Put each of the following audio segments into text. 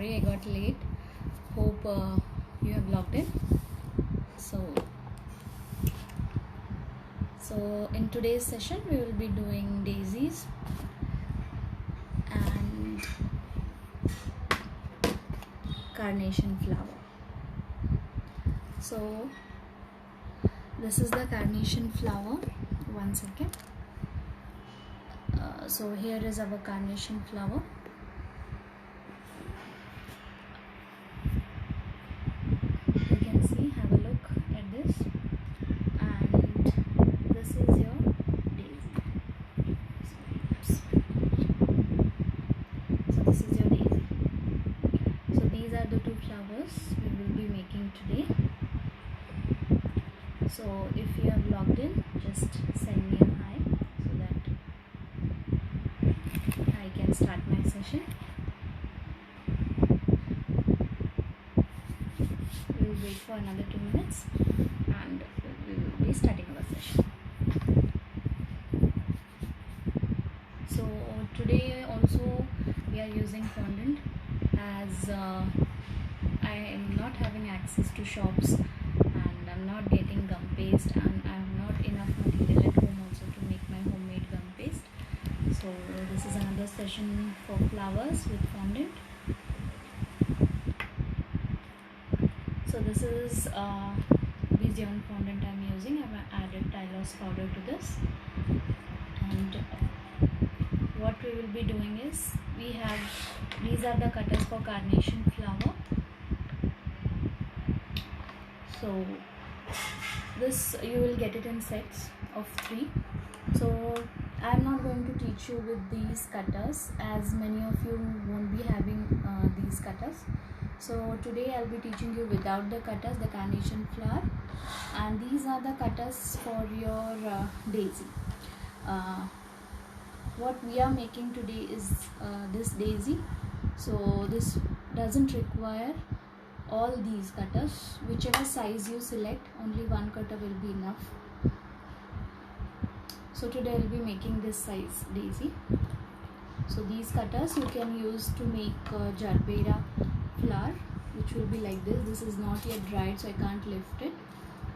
sorry I got late. Hope you have logged in. So in today's session we will be doing daisies and carnation flower. So this is the carnation flower. One second. So here is our carnation flower. You can see, have a look at this, and this is your daisy. So this is your daisy. So these are the two flowers we will be making today. So if you have logged in, just send me a hi so that I can start my session. We will wait for another 2 minutes and we will be starting our session. So today also we are using fondant, as I am not having access to shops and I'm not getting gum paste, and I have not enough material at home also to make my homemade gum paste. So this is another session for flowers with fondant. So this is Vision fondant I'm using. I've added Tylose powder to this, and what we will be doing is, these are the cutters for carnation flower. So this you will get it in sets of 3. So I am not going to teach you with these cutters, as many of you won't be having these cutters. So today I'll be teaching you without the cutters, the carnation flower, and these are the cutters for your daisy. What we are making today is this daisy. So this doesn't require all these cutters. Whichever size you select, only one cutter will be enough. So today I'll be making this size daisy. So these cutters you can use to make jarbera flower, which will be like this. This is not yet dried, so I can't lift it.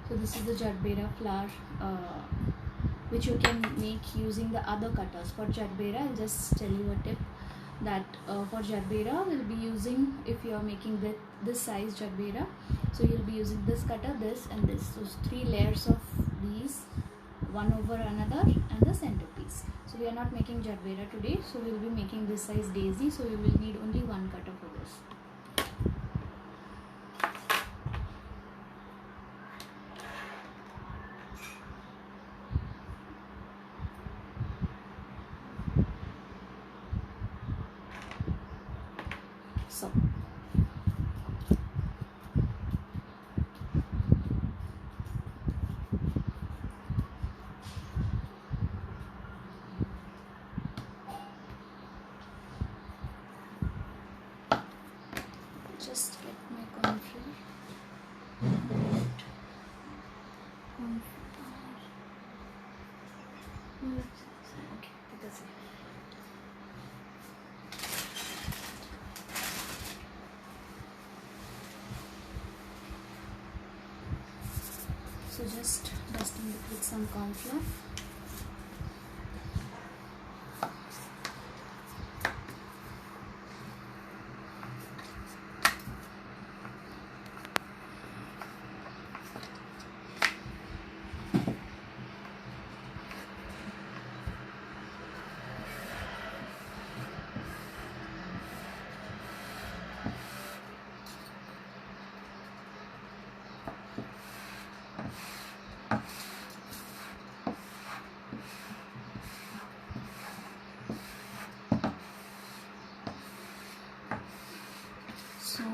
So this is the jarbera flower, which you can make using the other cutters. For jarbera, I'll just tell you a tip that for jarbera we'll be using, if you are making this size jarbera, so you'll be using this cutter, this and this. So 3 layers of these, one over another, and the centerpiece. So we are not making jarbera today, so we will be making this size daisy, so we will need only one cutter for this. So just get my contour. Okay, because so just dusting it with some corn flour. So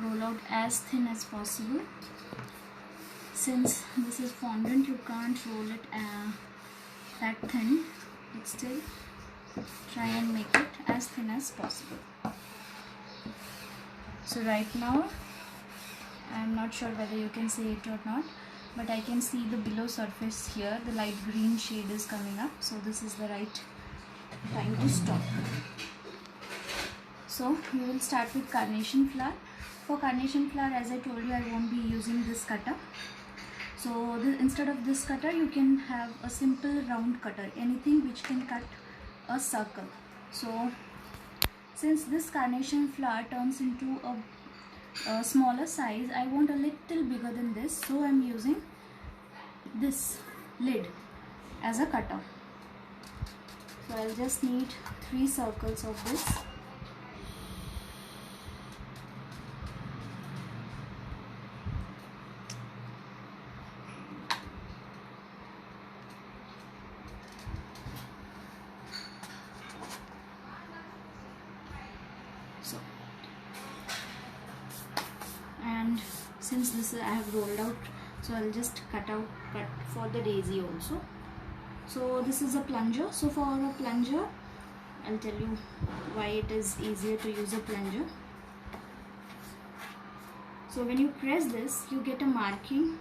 roll out as thin as possible. Since this is fondant, you can't roll it that thin, but still try and make it as thin as possible. So right now, I'm not sure whether you can see it or not, but I can see the below surface here, the light green shade is coming up. So this is the right time to stop. So we will start with carnation flower. For carnation flower, as I told you, I won't be using this cutter. So instead of this cutter, you can have a simple round cutter, anything which can cut a circle. So since this carnation flower turns into a smaller size, I want a little bigger than this, so I'm using this lid as a cutter. So I'll just need 3 circles of this. So, and since this I have rolled out, so I'll just cut for the daisy also. So this is a plunger. So for a plunger, I'll tell you why it is easier to use a plunger. So when you press this, you get a marking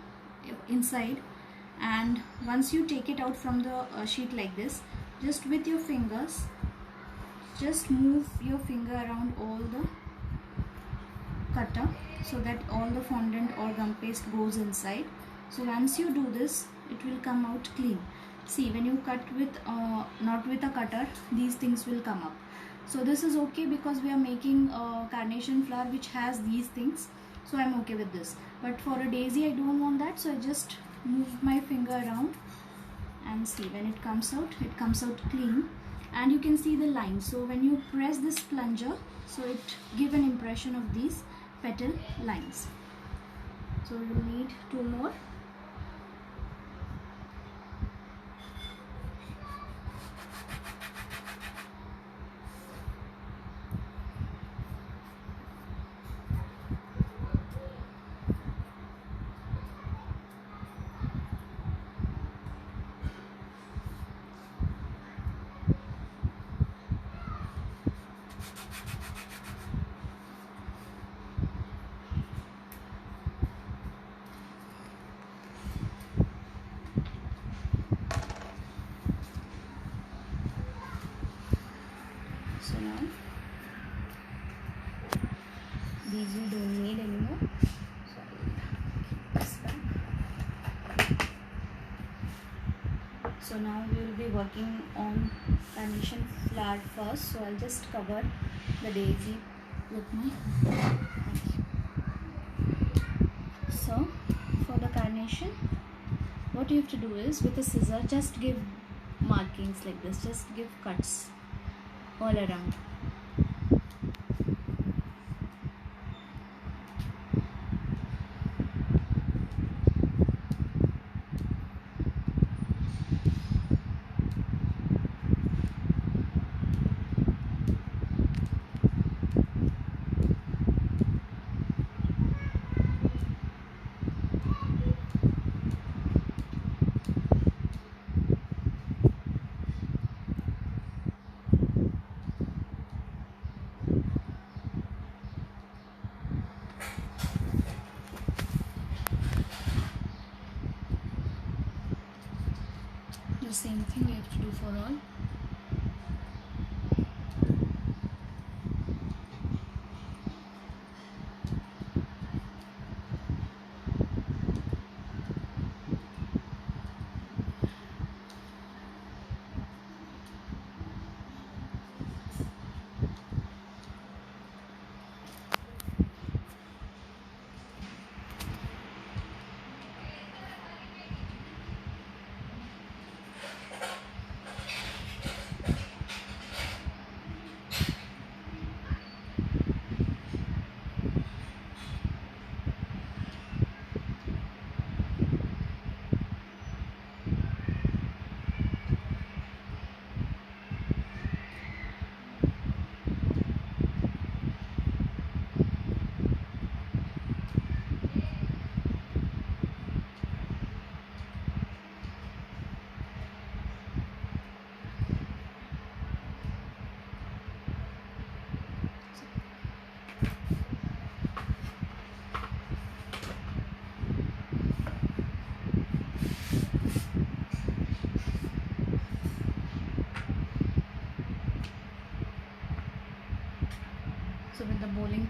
inside, and once you take it out from the sheet like this, just with your fingers, just move your finger around all the cutter so that all the fondant or gum paste goes inside. So once you do this, it will come out clean. See, when you cut with not with a cutter, these things will come up. So this is okay because we are making a carnation flower which has these things, so I'm okay with this. But for a daisy, I don't want that, so I just move my finger around, and see, when it comes out clean, and you can see the lines. So when you press this plunger, so it give an impression of these petal lines. So we will need 2 more. So now these we don't need anymore. So I'll keep this back. So now we will be working on carnation flower first. So I'll just cover the daisy with my knife. So for the carnation, what you have to do is, with a scissor, just give markings like this, just give cuts all around. The same thing we have to do for all.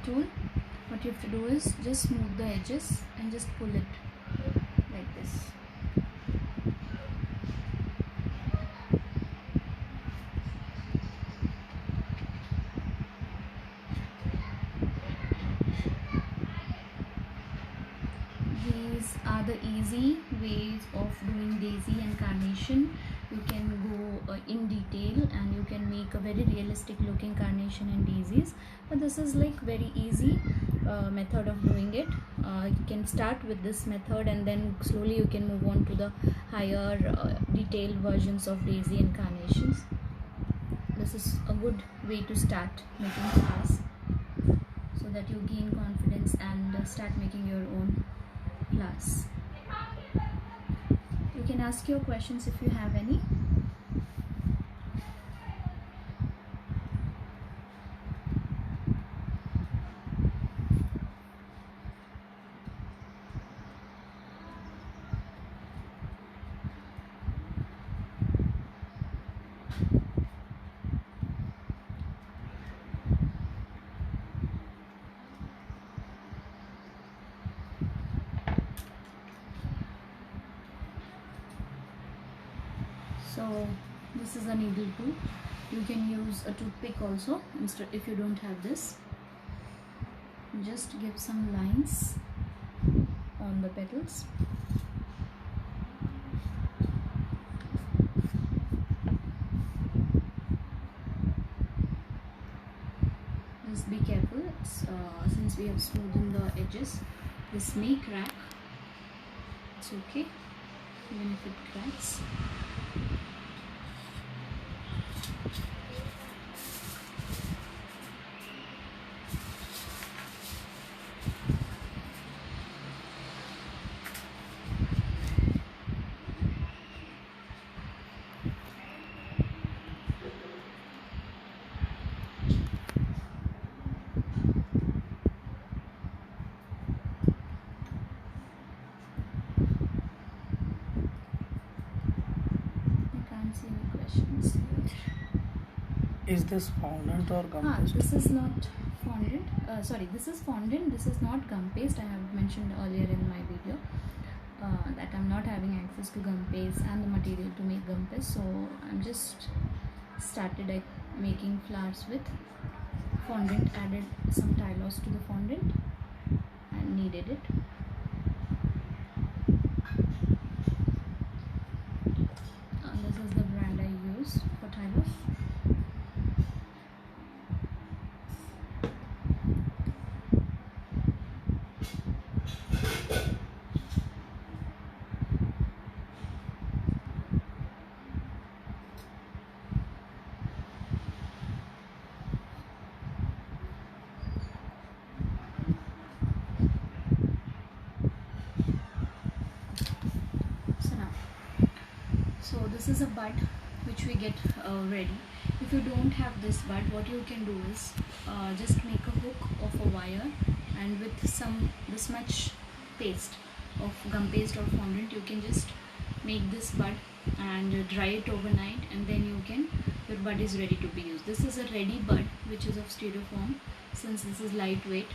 tool, what you have to do is just smooth the edges and just pull it like this. These are the easy ways of doing daisy and carnation. You can go in detail and you can make a very realistic looking carnation and daisies, but this is like very easy method of doing it. You can start with this method and then slowly you can move on to the higher detailed versions of daisy and carnations. This is a good way to start making flowers so that you gain confidence and start making your own flowers. You can ask your questions if you have any. So this is a needle tool. You can use a toothpick also instead if you don't have this. Just give some lines on the petals. Just be careful, since we have smoothened the edges, this may crack. It's okay even if it cracks. Is this fondant or gum paste? This is not fondant. Sorry, this is fondant. This is not gum paste. I have mentioned earlier in my video that I'm not having access to gum paste and the material to make gum paste. So I'm just started like making flowers with fondant. Added some tylose to the fondant and kneaded it. This is the brand I use for tylose. So this is a bud which we get ready. If you don't have this bud, what you can do is just make a hook of a wire, and with this much paste of gum paste or fondant, you can just make this bud and dry it overnight, and then your bud is ready to be used. This is a ready bud which is of styrofoam. Since this is lightweight,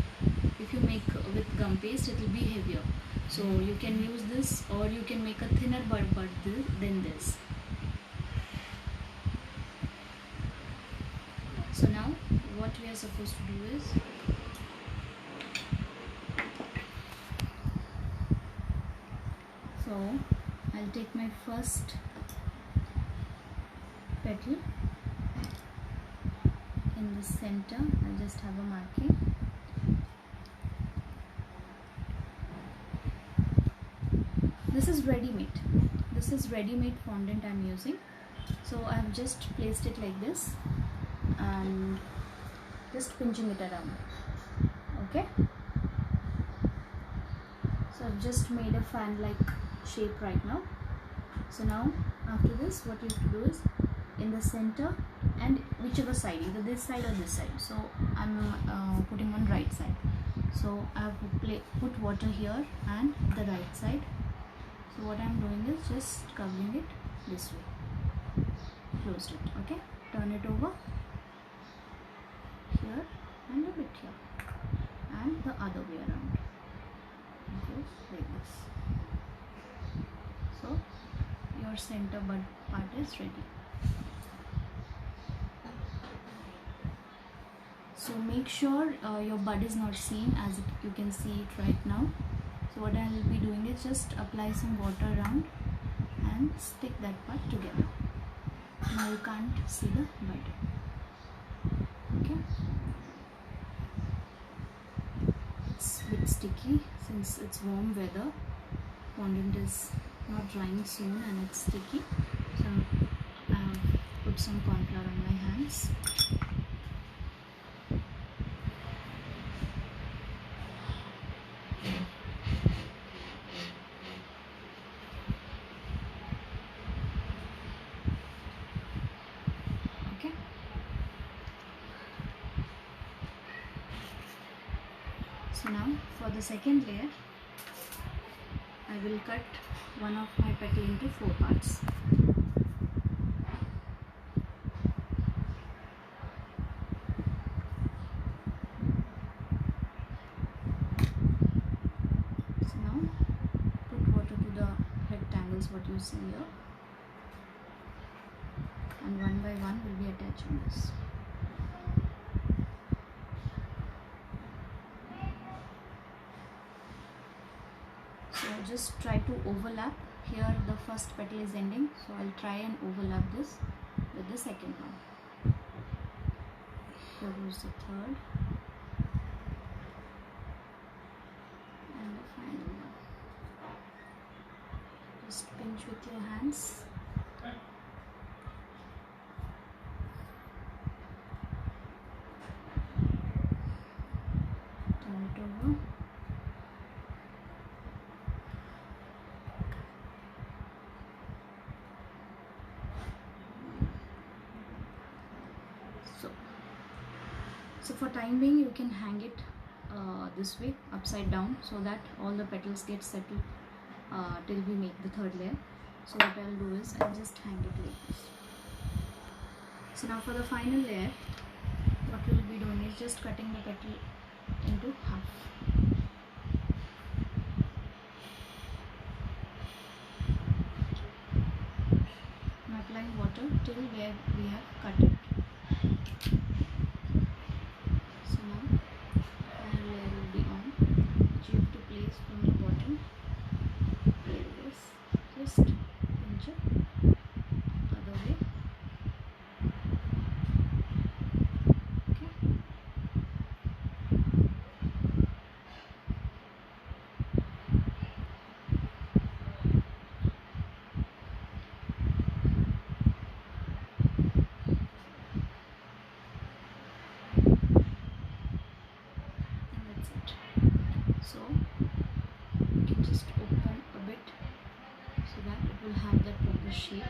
if you make with gum paste, it will be heavier. So you can use this, or you can make a thinner bud than this. So now what we are supposed to do is I'll take my first petal in the center. I'll just have a marking. This is ready-made. This is ready-made fondant I'm using. So I've just placed it like this and just pinching it around. Okay. So I've just made a fan-like shape right now. So now after this, what you have to do is in the center and whichever side, either this side or this side. So I'm putting on right side. So I have put water here and the right side. So what I'm doing is just covering it this way. Closed it. Okay. Turn it over here and a bit here. and the other way around. Okay, like this. So your center bud part is ready. So make sure your bud is not seen, as you can see it right now. So what I will be doing is just apply some water around and stick that part together. Now you can't see the bud. Okay, it's a bit sticky since it's warm weather. Fondant is not drying soon and it's sticky, so I've put some corn flour on my hands. Okay, so now for the second layer I will cut one of my petal into 4 parts. So now put water to the rectangles what you see here, and one by one will be attaching this. So just try to overlap. Here the first petal is ending, so I'll try and overlap this with the second one. Here goes the third and the final one. Just pinch with your hands. Turn it over. So for time being you can hang it this way upside down, so that all the petals get settled till we make the third layer. So what I'll do is I'll just hang it like this. So now for the final layer, what we'll be doing is just cutting the petal into half. I'm applying water till where we have cut it. So now final layer will be on, which you have to place from the bottom like this. Just pinch it other way. Okay. So you can just open a bit so that it will have that proper shape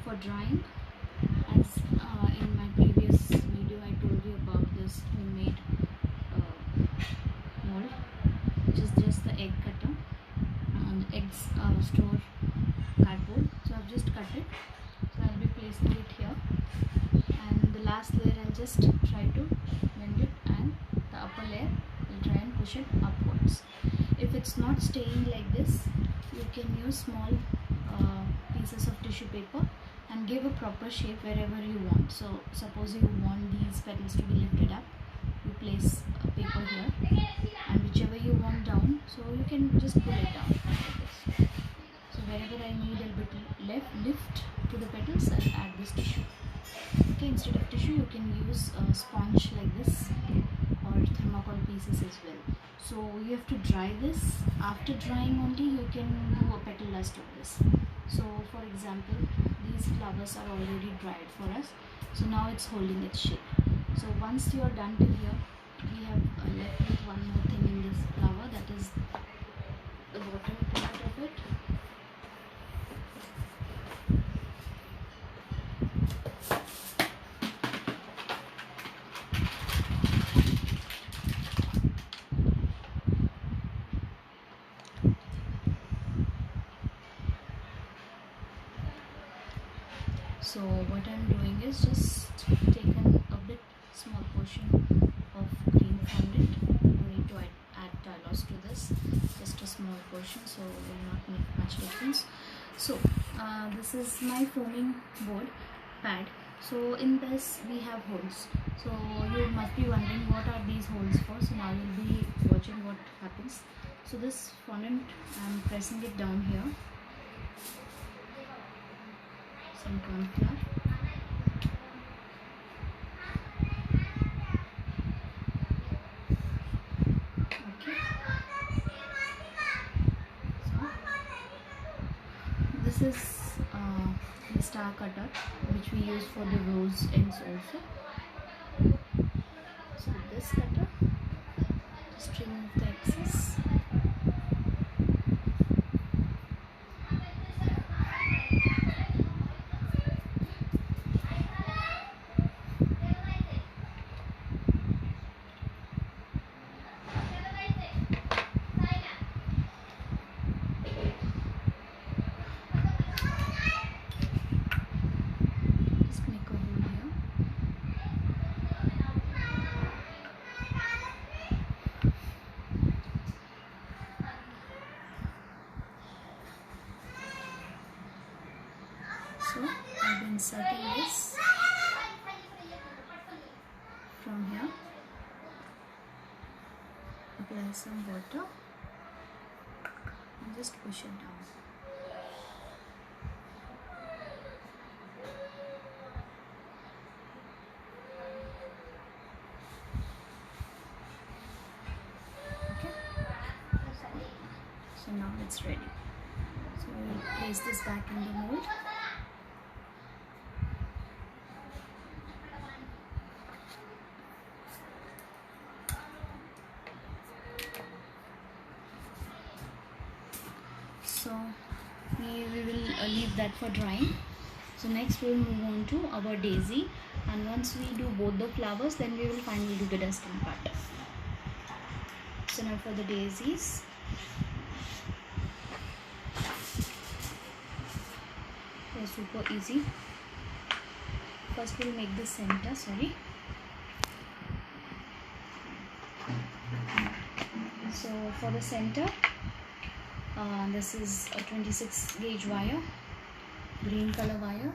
for drying. As in my previous video I told you about this homemade mold, which is just the egg cutter and eggs store cardboard. So I've just cut it, so I'll be placing it here, and the last layer I'll just try to bend it, and the upper layer I'll try and push it upwards. If it's not staying like this, you can use small pieces of tissue paper and give a proper shape wherever you want. So suppose you want these petals to be lifted up, you place a paper here, and whichever you want down, so you can just pull it down like this. So wherever I need a bit lift to the petals, I'll add this tissue. Okay, instead of tissue you can use a sponge like this or thermocol pieces as well. So you have to dry this. After drying only you can do a petal dust of this. So for example, these flowers are already dried for us, so now it's holding its shape. So once you are done till here, we have left with one more thing in this flower, that is the bottom part of it. So what I'm doing is just taken a bit small portion of green fondant. You need to close to this, just a small portion, so will not make much difference. So this is my foaming board pad. So in this we have holes. So you must be wondering what are these holes for. So now you'll be watching what happens. So this fondant, I'm pressing it down here. Some corn flour. Okay. So this is the star cutter which we use for the rose ends also. So with this cutter, just remove the excess. Just make a hole here. So I'll be inserting this from here. Apply some water and just push it down. Okay. So now it's ready. So we'll place this back in the mold. So we will leave that for drying. So next we will move on to our daisy, and once we do both the flowers, then we will finally do the dusting part. So now for the daisies, they're super easy. First we'll make the center, So for the center, this is a 26 gauge wire, green color wire.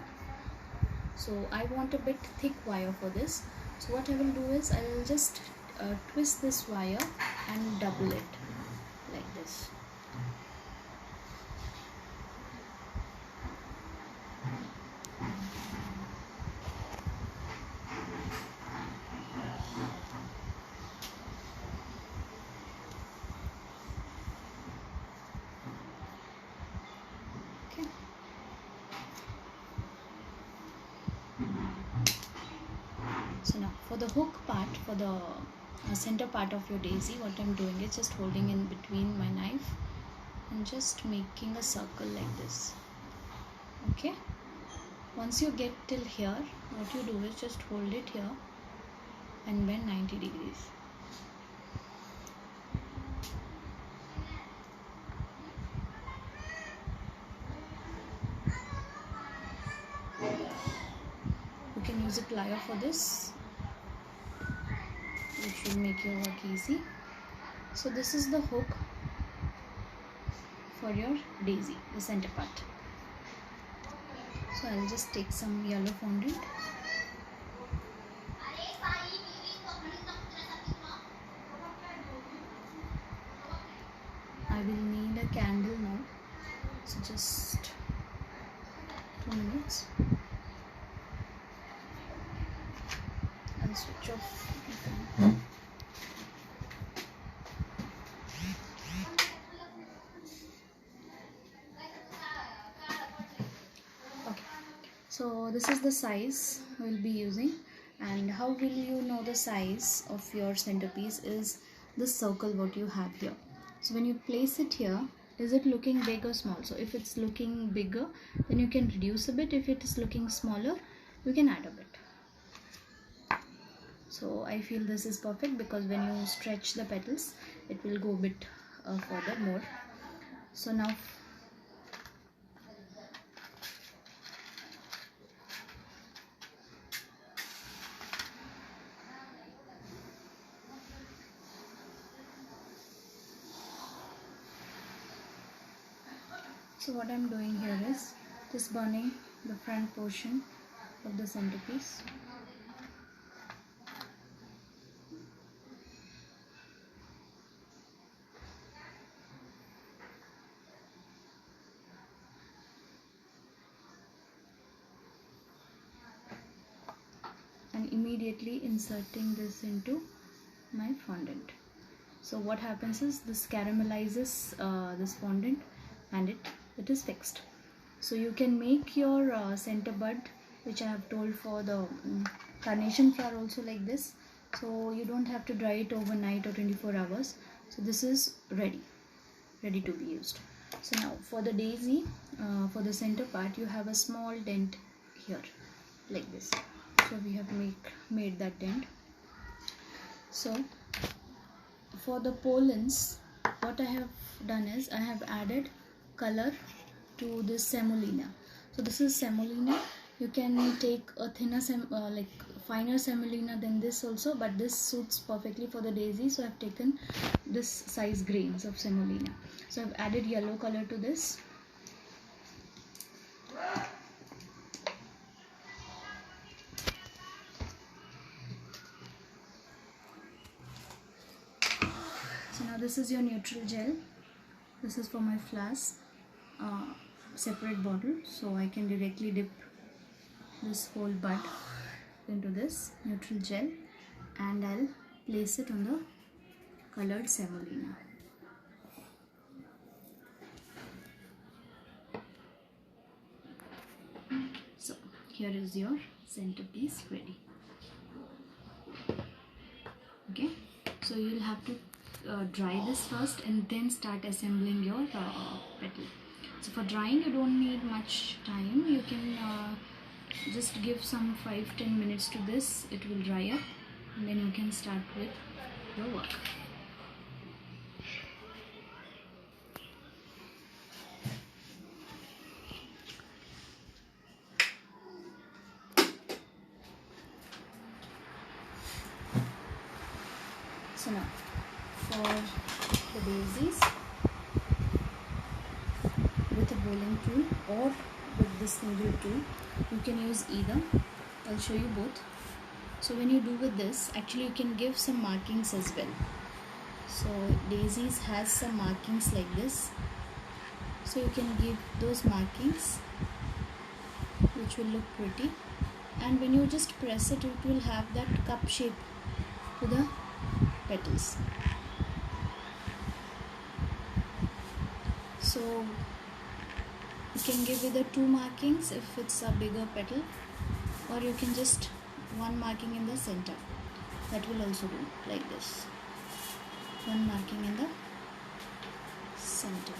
So I want a bit thick wire for this. So what I will do is I will just twist this wire and double it like this. So now for the hook part, for the center part of your daisy, what I'm doing is just holding in between my knife and just making a circle like this. Okay, once you get till here, what you do is just hold it here and bend 90 degrees. You can use a plier for this, which will make your work easy. So this is the hook for your daisy, the center part. So I'll just take some yellow fondant. I will need a candle now, so just 2 minutes. I'll switch off the fan. Okay, so this is the size we'll be using, and how will you know the size of your centerpiece is this circle what you have here. So when you place it here, is it looking big or small? So if it's looking bigger, then you can reduce a bit. If it is looking smaller, you can add a bit. So I feel this is perfect because when you stretch the petals, it will go a bit further more. So now So what I'm doing here is just burning the front portion of the centerpiece. And immediately inserting this into my fondant. So what happens is this caramelizes this fondant and it is fixed. So you can make your center bud, which I have told for the carnation flower, also like this. So you don't have to dry it overnight or 24 hours. So this is ready to be used. So now for the daisy, for the center part, you have a small dent here like this. So we have made that dent. So for the pollens, what I have done is I have added color to this semolina. So this is semolina. You can take a thinner like finer semolina than this also, but this suits perfectly for the daisy. So I have taken this size grains of semolina. So I have added yellow color to this. So now this is your neutral gel. This is for my flowers, separate bottle, so I can directly dip this whole bud into this neutral gel and I'll place it on the colored semolina. So here is your centerpiece ready. Okay, so you'll have to dry this first and then start assembling your petal. So for drying you don't need much time. You can just give some 5-10 minutes to this. It will dry up and then you can start with your work. So now for the daisies, with a bowling tool or with this needle tool, you can use either. I'll show you both. So when you do with this, actually you can give some markings as well. So daisies has some markings like this, so you can give those markings which will look pretty, and when you just press it, it will have that cup shape to the petals. So you can give either 2 markings if it's a bigger petal, or you can just 1 marking in the center. That will also do like this. 1 marking in the center.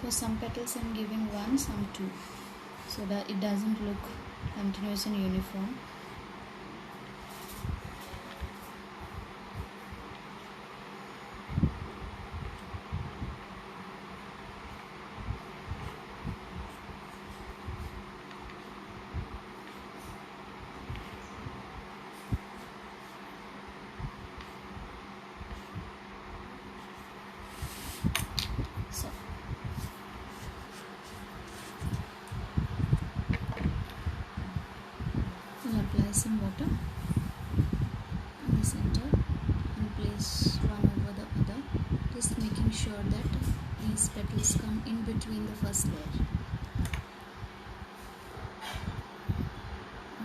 For some petals I'm giving 1, some 2, so that it doesn't look continuous and uniform. So we'll apply some water in the center and place one over the other, just making sure that these petals come in between the first layer.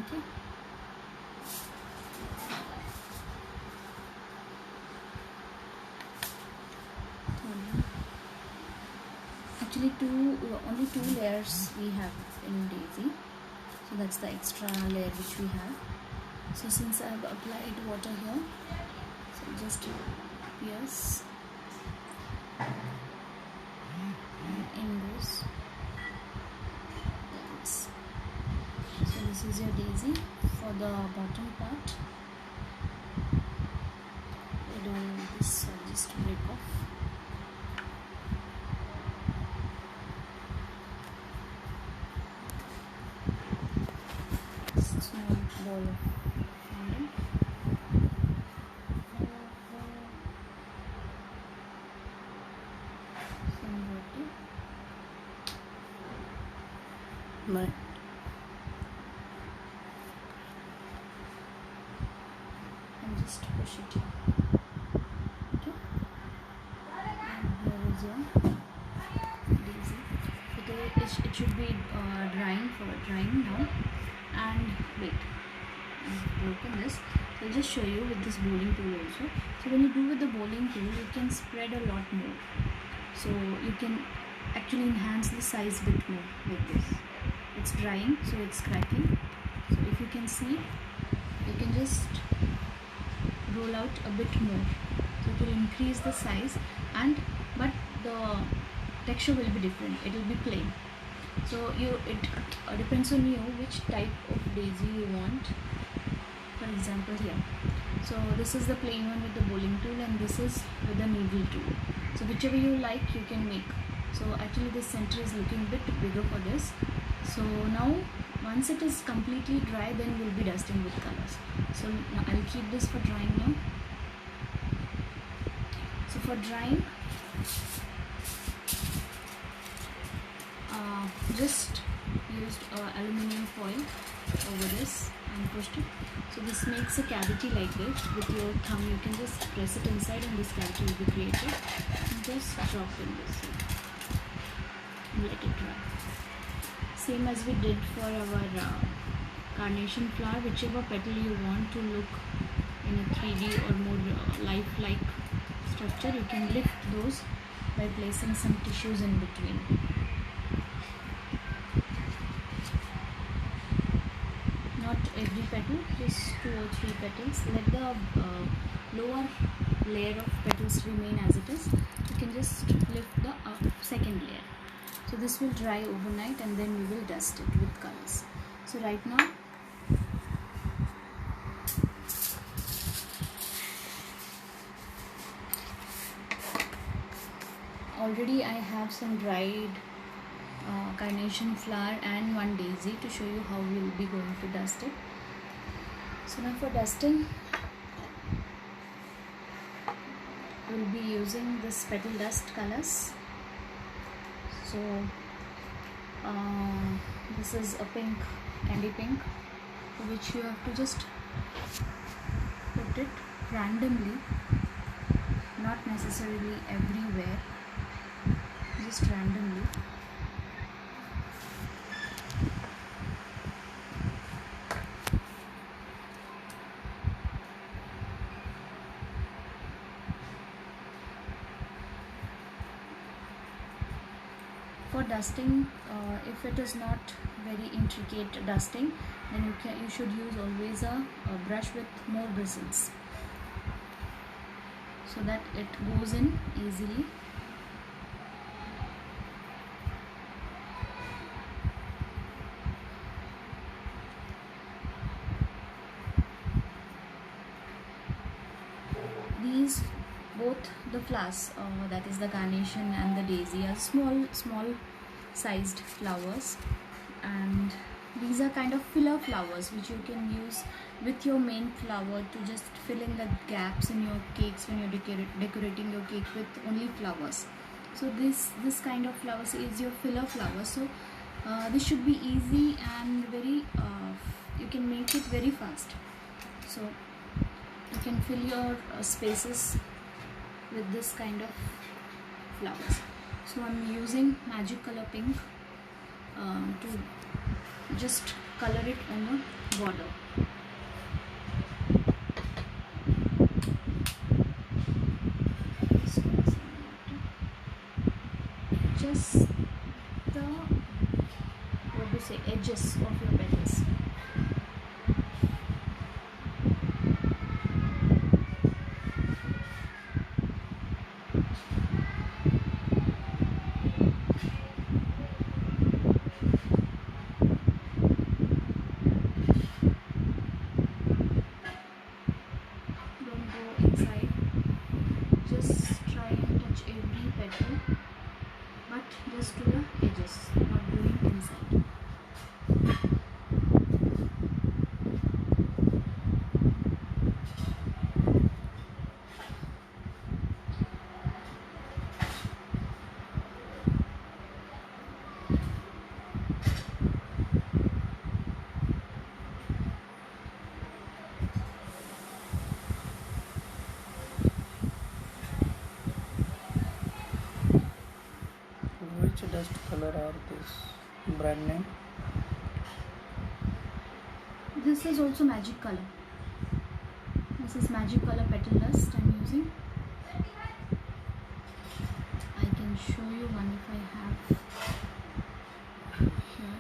Okay. actually only two layers we have in daisy, so that's the extra layer which we have. So since I have applied water here, so just pierce in this. So this is your daisy. For the bottom part, I don't want this, I'll just break off. Small ball of fondant. Some water. नहीं And just push it here. Okay. And here is your daisy. It should be drying now. And wait, I've broken this. So I'll just show you with this bowling tool also. So when you do with the bowling tool, you can spread a lot more. So you can actually enhance the size a bit more like this. It's drying, so it's cracking. So if you can see, you can just roll out a bit more. So it will increase the size, but the texture will be different. It will be plain. So it depends on you which type of daisy you want. For example, here, so this is the plain one with the bowling tool, and this is with the needle tool. So whichever you like, you can make. So actually this center is looking a bit bigger for this. So now once it is completely dry, then we'll be dusting with colors. So now I'll keep this for drying now. So for drying, just used aluminium foil over this and pushed it. So this makes a cavity like this. With your thumb you can just press it inside and this cavity will be created. And just drop in this and let it dry. Same as we did for our carnation flower. Whichever petal you want to look in a 3D or more lifelike structure, you can lift those by placing some tissues in between. Not every petal, just 2 or 3 petals. Let the lower layer of petals remain as it is. You can just lift the second layer. So this will dry overnight and then we will dust it with colors. So right now, already I have some dried carnation flower and one daisy to show you how we will be going to dust it. So now for dusting, we will be using this petal dust colors. So this is a pink, candy pink, which you have to just put it randomly, not necessarily everywhere, just randomly. For dusting, if it is not very intricate dusting, then you should use always a brush with more bristles, so that it goes in easily. These both the flowers, that is the carnation and the daisy, are small sized flowers, and these are kind of filler flowers which you can use with your main flower to just fill in the gaps in your cakes when you're decorating your cake with only flowers. So this kind of flowers is your filler flower. So this should be easy and very you can make it very fast. So you can fill your spaces with this kind of flowers. So I'm using magic color pink to just color it on the border. Just say, edges of your petals. Don't go inside, just try and touch every petal, but just to the edges, not going inside. Which dust color are this? Brand name? This is also magic color. This is magic color petal dust I'm using. I can show you one if I have here.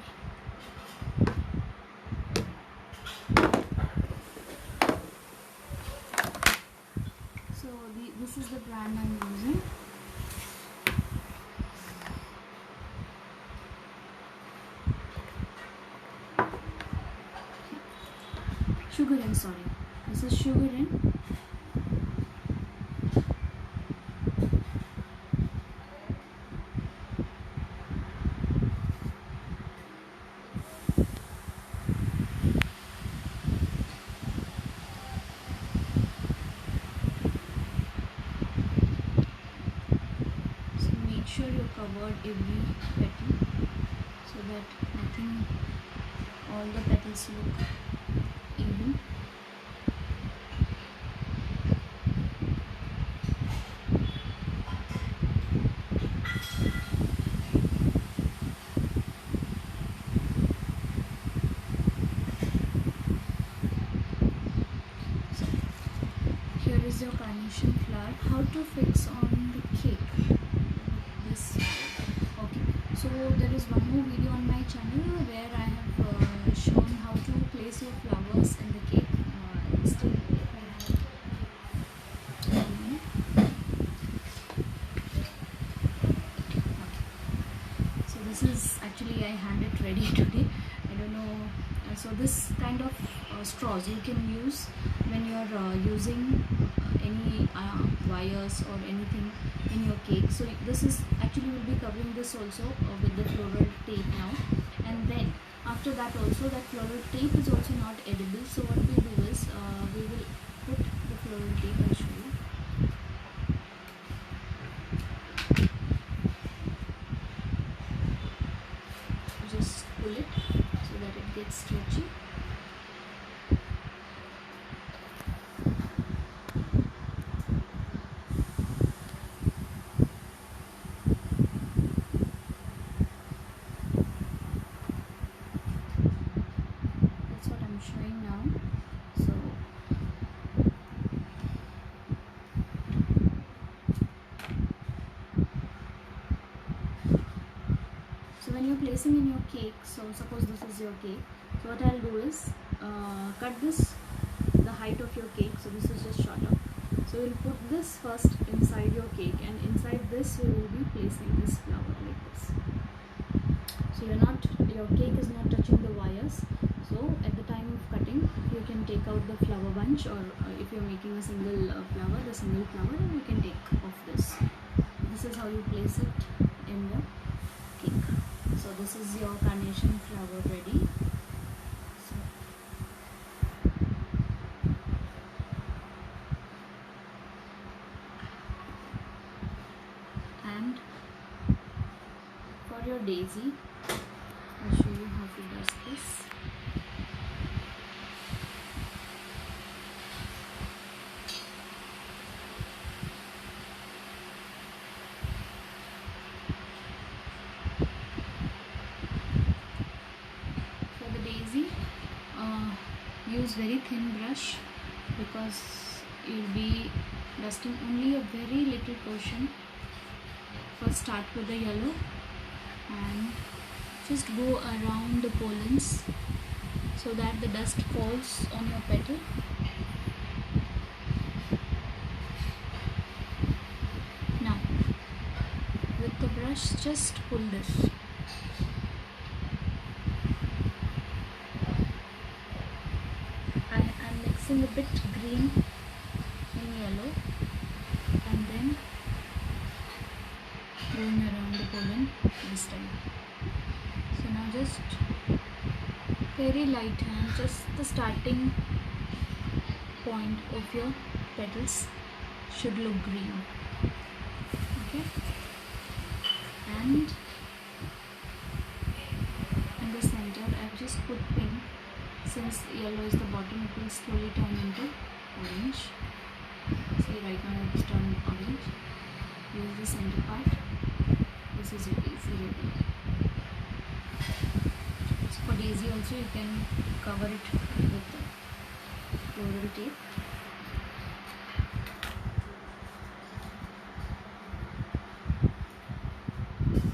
So this is the brand I'm using. Sugar, sorry. This is sugar. So make sure you covered every petal so that nothing, all the petals look even. Here is your carnation flower. How to fix on the cake? This. Okay. So there is one more video on my channel where I have shown how to place your flowers in the cake. Still, I have. So this is actually I hand it ready today. I don't know. So this kind of straws you can use when you're using any wires or anything in your cake. So this is actually will be covering this also with the floral tape now, and then after that also that floral tape is also not edible. So what we do is we will put the floral tape. I'll show you. Just pull it so that it gets stretchy. That's what I'm showing now. So when you're placing in your cake, so suppose this is your cake, so what I'll do is cut this the height of your cake, so this is just shorter. So we'll put this first inside your cake, and inside this we will be placing this flower like this. So your cake is not touching the wires. So at the time of cutting, you can take out the flower bunch, or if you're making a single flower, the single flower, and you can take off this. This is how you place it in the cake. So this is your carnation flower ready. And for your daisy, I'll show you how to do this. For the daisy, use very thin brush because you'll be dusting only a very little portion. First start with the yellow and just go around the pollens so that the dust falls on your petal. Now with the brush, just pull this. I am mixing a bit green and yellow and then going around the pollen this time. So now just very light hand, just the starting point of your petals should look green. Okay, and in the center I've just put pink. Since yellow is the bottom, it will slowly turn into orange. See, right now it's turned orange. Use the center part. This is your daisy ready. So for daisy also you can cover it with the floral tape.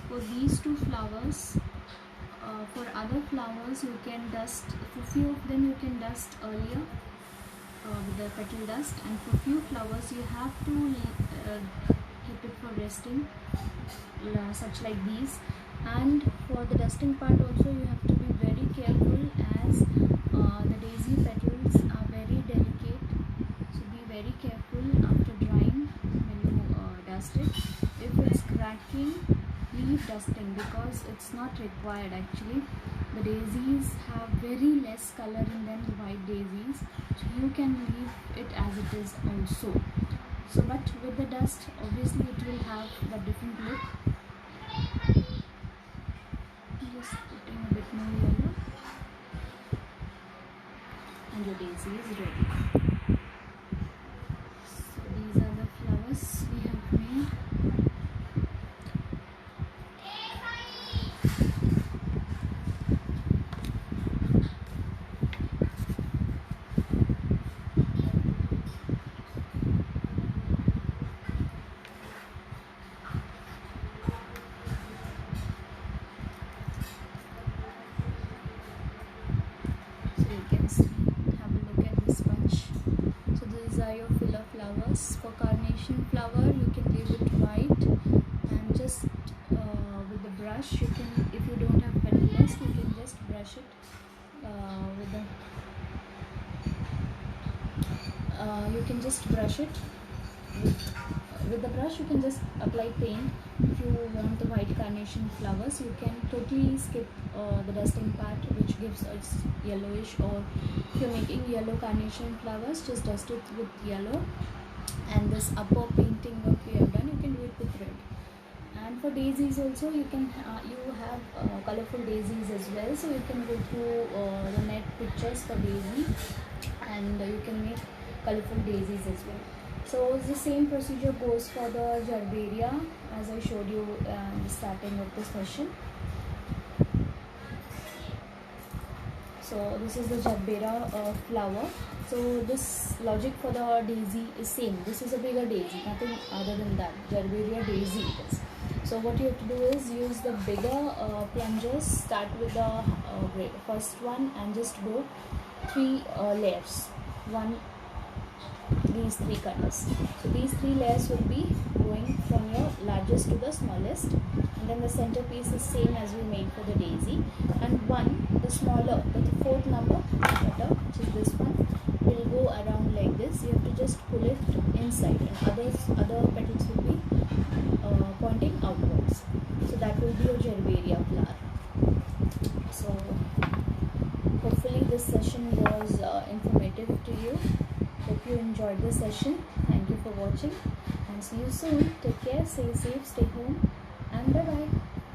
For these two flowers, for other flowers you can dust, for few of them you can dust earlier with the petal dust, and for few flowers you have to keep it for resting, such like these. And for the dusting part also you have to be very careful, as the daisy petals are very delicate, so be very careful after drying when you dust it. If it's cracking, leave dusting, because it's not required actually. The daisies have very less color in them, the white daisies, so you can leave it as it is also. So but with the dust obviously it will have a different look. Just putting a bit more yellow and your daisy is ready. So these are the flowers we have made. Filler flowers. For carnation flower you can leave it white, and just with the brush you can, if you don't have petal dust, you can just brush it with the you can just brush it with the brush. You can just apply paint. If you want the white carnation flowers, you can totally skip the dusting part, which gives us yellowish, or if you're making yellow carnation flowers, just dust it with yellow. And this upper painting work we have done, you can do it with red. And for daisies also, you can you have colorful daisies as well, so you can go through the net pictures for daisy, and you can make colorful daisies as well. So the same procedure goes for the gerberia, as I showed you in the starting of the session. So this is the gerberia flower. So this logic for the daisy is same. This is a bigger daisy, nothing other than that. Gerberia daisy it is. So what you have to do is use the bigger plungers. Start with the first one and just go 3 layers. These 3 colors. So these 3 layers will be going from your largest to the smallest, and then the centerpiece is same as we made for the daisy. And the smaller, the 4th number cutter, which is this one, will go around like this. You have to just pull it inside, and other petals will be pointing outwards. So that will be your gerberia flower. So hopefully this session was informative to you. Hope you enjoyed the session. Thank you for watching, and see you soon. Take care, stay safe, stay home, and bye bye.